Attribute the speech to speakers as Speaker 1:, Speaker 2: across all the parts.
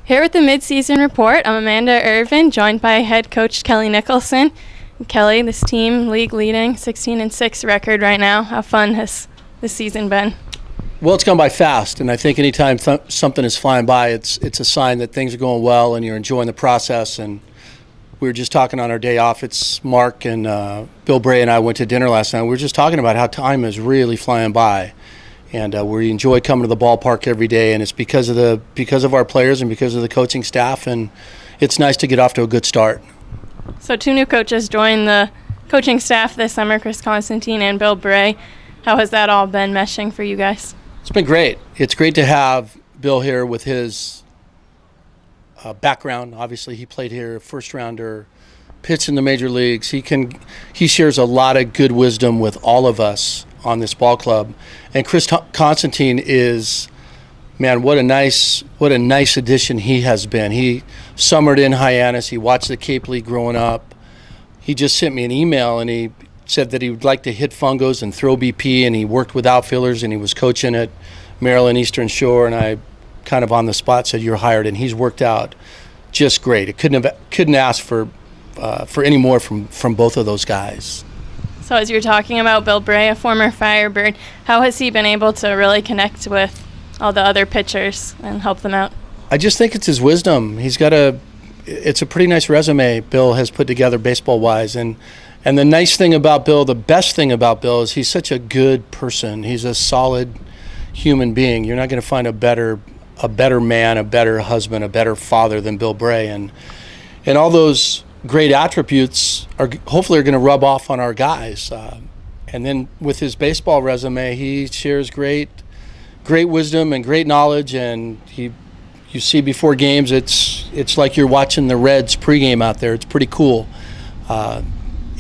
Speaker 1: Here with the Midseason Report, I'm Amanda Irvin, joined by head coach Kelly Nicholson. Kelly, this team league leading 16-6 record right now. How fun has this season been?
Speaker 2: Well, it's gone by fast, and I think anytime something is flying by, it's a sign that things are going well and you're enjoying the process. And we were just talking on our day off. It's Mark and Bill Bray and I went to dinner last night. We were just talking about how time is really flying by. And we enjoy coming to the ballpark every day, and it's because of our players and because of the coaching staff, and it's nice to get off to a good start.
Speaker 1: So 2 new coaches joined the coaching staff this summer, Chris Constantine and Bill Bray. How has that all been meshing for you guys?
Speaker 2: It's been great. It's great to have Bill here with his background. Obviously, he played here, first rounder, pitched in the major leagues. He shares a lot of good wisdom with all of us on this ball club. And Chris Constantine is, man, what a nice addition he has been. He summered in Hyannis. He watched the Cape League growing up. He just sent me an email and he said that he would like to hit fungos and throw BP, and he worked with outfielders and he was coaching at Maryland Eastern Shore, and I kind of on the spot said, "You're hired," and he's worked out just great. It couldn't ask for any more from both of those guys.
Speaker 1: So as you're talking about Bill Bray, a former Firebird, how has he been able to really connect with all the other pitchers and help them out?
Speaker 2: I just think it's his wisdom. It's a pretty nice resume Bill has put together baseball-wise. And the nice thing about Bill, the best thing about Bill is he's such a good person. He's a solid human being. You're not going to find a better man, a better husband, a better father than Bill Bray. And all those great attributes are hopefully going to rub off on our guys. And then with his baseball resume, he shares great wisdom and great knowledge. And you see before games, it's like you're watching the Reds pregame out there. It's pretty cool.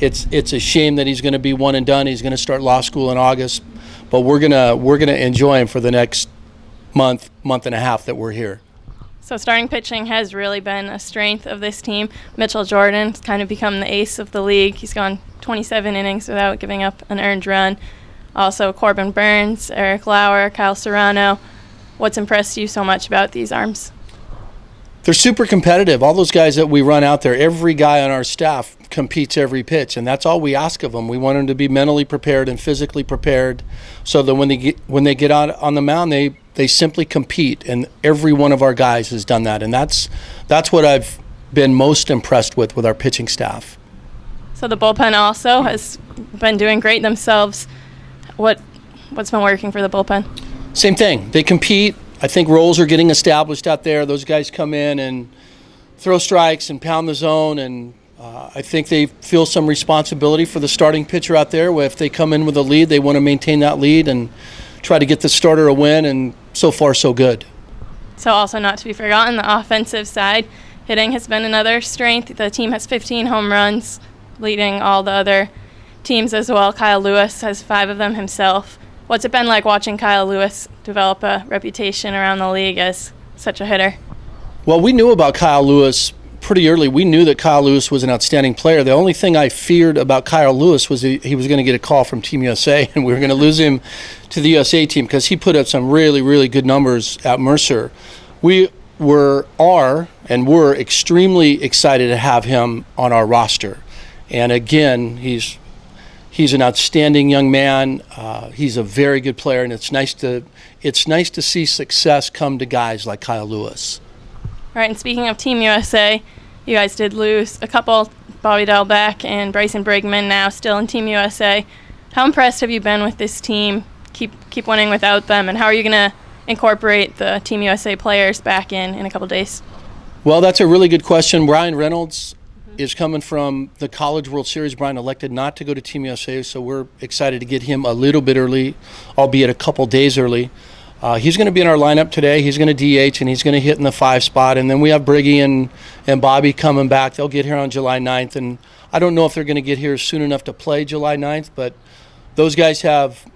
Speaker 2: It's a shame that he's going to be one and done. He's going to start law school in August, but we're gonna enjoy him for the next month and a half that we're here.
Speaker 1: So starting pitching has really been a strength of this team. Mitchell Jordan's kind of become the ace of the league. He's gone 27 innings without giving up an earned run. Also Corbin Burns, Eric Lauer, Kyle Serrano. What's impressed you so much about these arms?
Speaker 2: They're super competitive. All those guys that we run out there, every guy on our staff competes every pitch, and that's all we ask of them. We want them to be mentally prepared and physically prepared so that when they get out on the mound, they simply compete, and every one of our guys has done that, and that's what I've been most impressed with our pitching staff.
Speaker 1: So the bullpen also has been doing great themselves. What's been working for the bullpen?
Speaker 2: Same thing. They compete. I think roles are getting established out there. Those guys come in and throw strikes and pound the zone, and I think they feel some responsibility for the starting pitcher out there. Where if they come in with a lead, they want to maintain that lead and try to get the starter a win, and so far so good.
Speaker 1: So also not to be forgotten, the offensive side. Hitting has been another strength. The team has 15 home runs, leading all the other teams as well. Kyle Lewis has 5 of them himself. What's it been like watching Kyle Lewis develop a reputation around the league as such a hitter?
Speaker 2: Well, we knew about Kyle Lewis pretty early. We knew that Kyle Lewis was an outstanding player. The only thing I feared about Kyle Lewis was he was going to get a call from Team USA, and we were going to lose him to the USA team because he put up some really, really good numbers at Mercer. We are extremely excited to have him on our roster. And again, he's an outstanding young man. He's a very good player, and it's nice to see success come to guys like Kyle Lewis.
Speaker 1: All right, and speaking of Team USA, you guys did lose a couple, Bobby Delbeck and Bryson Brigman, now still in Team USA. How impressed have you been with this team? Keep winning without them, and how are you going to incorporate the Team USA players back in a couple days?
Speaker 2: Well, that's a really good question. Brian Reynolds is coming from the College World Series. Brian elected not to go to Team USA, so we're excited to get him a little bit early, albeit a couple days early. He's going to be in our lineup today. He's going to DH, and he's going to hit in the 5 spot. And then we have Briggy and Bobby coming back. They'll get here on July 9th. And I don't know if they're going to get here soon enough to play July 9th, but those guys have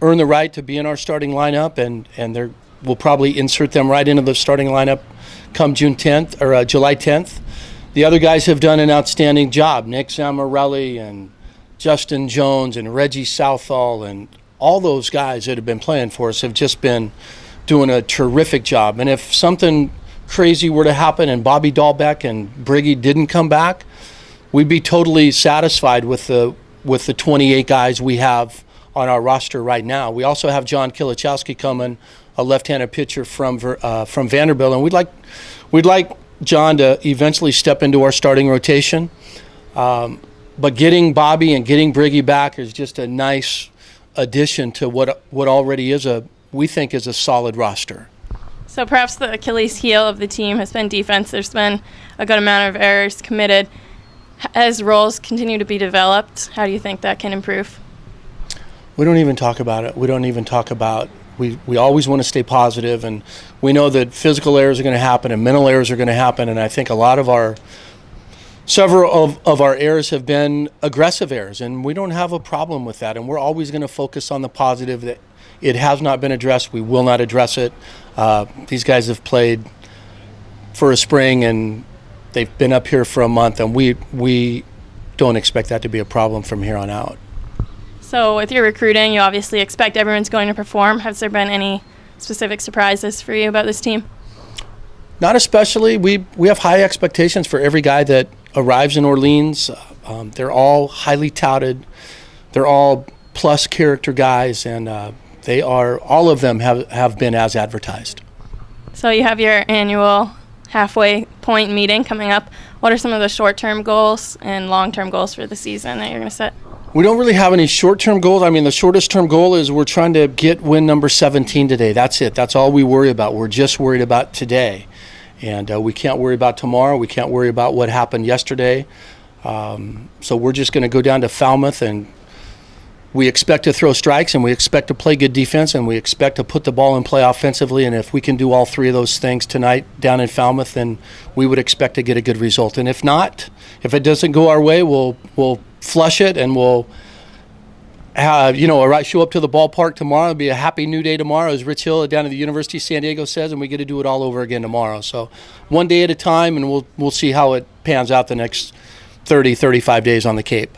Speaker 2: earned the right to be in our starting lineup, and we'll probably insert them right into the starting lineup come July 10th. The other guys have done an outstanding job. Nick Zamorelli and Justin Jones and Reggie Southall and all those guys that have been playing for us have just been doing a terrific job. And if something crazy were to happen and Bobby Dahlbeck and Briggy didn't come back, we'd be totally satisfied with the 28 guys we have on our roster right now. We also have John Kilichowski coming, a left-handed pitcher from Vanderbilt, and we'd like John to eventually step into our starting rotation. But getting Bobby and getting Briggy back is just a nice addition to what already is we think is a solid roster.
Speaker 1: So perhaps the Achilles heel of the team has been defense. There's been a good amount of errors committed. As roles continue to be developed, how do you think that can improve?
Speaker 2: We don't even talk about it. We always want to stay positive, and we know that physical errors are going to happen and mental errors are going to happen, and I think several of our errors have been aggressive errors, and we don't have a problem with that, and we're always going to focus on the positive. That it has not been addressed, we will not address it. These guys have played for a spring, and they've been up here for a month, and we don't expect that to be a problem from here on out. So
Speaker 1: with your recruiting, you obviously expect everyone's going to perform. Has there been any specific surprises for you about this team?
Speaker 2: Not especially. We have high expectations for every guy that arrives in Orleans. They're all highly touted. They're all plus character guys, and all of them have been as advertised.
Speaker 1: So you have your annual halfway point meeting coming up. What are some of the short-term goals and long-term goals for the season that you're going to set?
Speaker 2: We don't really have any short-term goals. I mean, the shortest-term goal is we're trying to get win number 17 today. That's it. That's all we worry about. We're just worried about today. And we can't worry about tomorrow. We can't worry about what happened yesterday. So we're just going to go down to Falmouth, and we expect to throw strikes, and we expect to play good defense, and we expect to put the ball in play offensively. And if we can do all three of those things tonight down in Falmouth, then we would expect to get a good result. And if not, if it doesn't go our way, we'll flush it, and we'll show up to the ballpark tomorrow. It'll be a happy new day tomorrow, as Rich Hill down at the University of San Diego says, and we get to do it all over again tomorrow. So one day at a time, and we'll see how it pans out the next 30, 35 days on the Cape.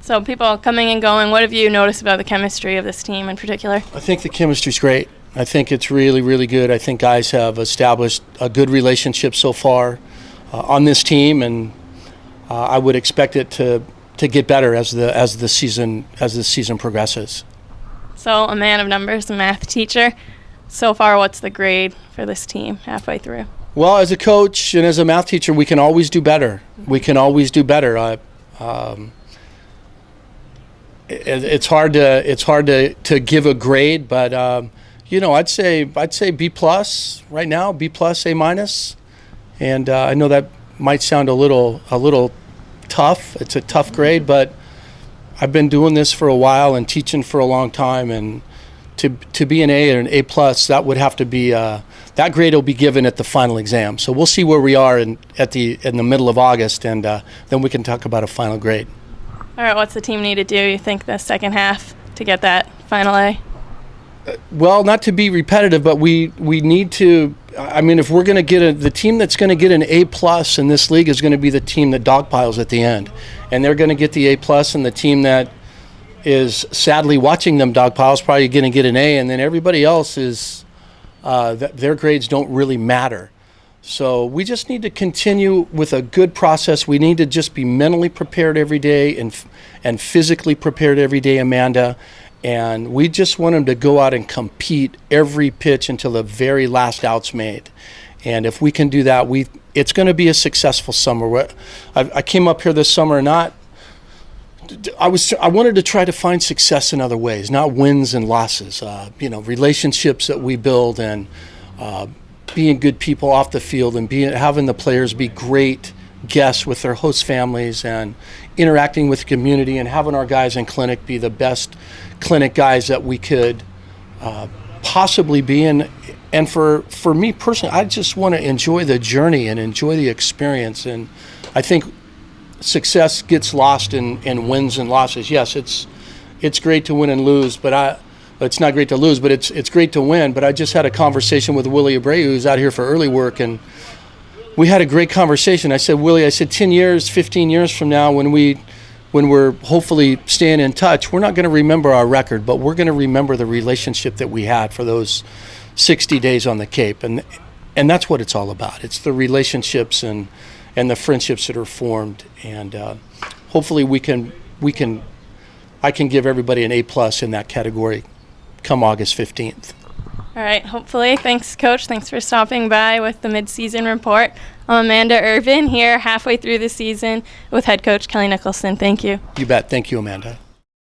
Speaker 1: So people coming and going, what have you noticed about the chemistry of this team in particular?
Speaker 2: I think the chemistry's great. I think it's really, really good. I think guys have established a good relationship so far on this team, and I would expect it to get better as the season progresses.
Speaker 1: So a man of numbers, a math teacher. So far, what's the grade for this team halfway through?
Speaker 2: Well, as a coach and as a math teacher, we can always do better. We can always do better. It's hard to give a grade, but I'd say B plus right now, B plus, A minus, and I know that might sound a little tough. It's a tough grade, but I've been doing this for a while and teaching for a long time, and to be an A or an A plus, that would have to be that grade will be given at the final exam. So we'll see where we are in the middle of August, and then we can talk about a final grade.
Speaker 1: All right, what's the team need to do, you think, the second half to get that final A?
Speaker 2: Well, not to be repetitive, but we need to. I mean, if we're going to get the team that's going to get an A plus in this league is going to be the team that dogpiles at the end, and they're going to get the A plus, and the team that is sadly watching them dogpile is probably going to get an A, and then everybody else is their grades don't really matter. So we just need to continue with a good process. We need to just be mentally prepared every day and physically prepared every day, Amanda. And we just want them to go out and compete every pitch until the very last out's made. And if we can do that, it's going to be a successful summer. I came up here this summer I wanted to try to find success in other ways, not wins and losses. Relationships that we build, and being good people off the field, and having the players be great guests with their host families, and interacting with the community, and having our guys in clinic be the best clinic guys that we could possibly be. And for me personally, I just want to enjoy the journey and enjoy the experience. And I think success gets lost in wins and losses. Yes, it's great to win and lose, but it's not great to lose, but it's great to win. But I just had a conversation with Willie Abreu, who's out here for early work, and we had a great conversation. I said, Willie, 10 years, 15 years from now, when we're hopefully staying in touch, we're not going to remember our record, but we're going to remember the relationship that we had for those 60 days on the Cape. And and that's what it's all about. It's the relationships and the friendships that are formed, and hopefully I can give everybody an A+ in that category come August 15th.
Speaker 1: All right, hopefully. Thanks, Coach. Thanks for stopping by with the Midseason Report. I'm Amanda Irvin here halfway through the season with head coach Kelly Nicholson. Thank you.
Speaker 2: You bet. Thank you, Amanda.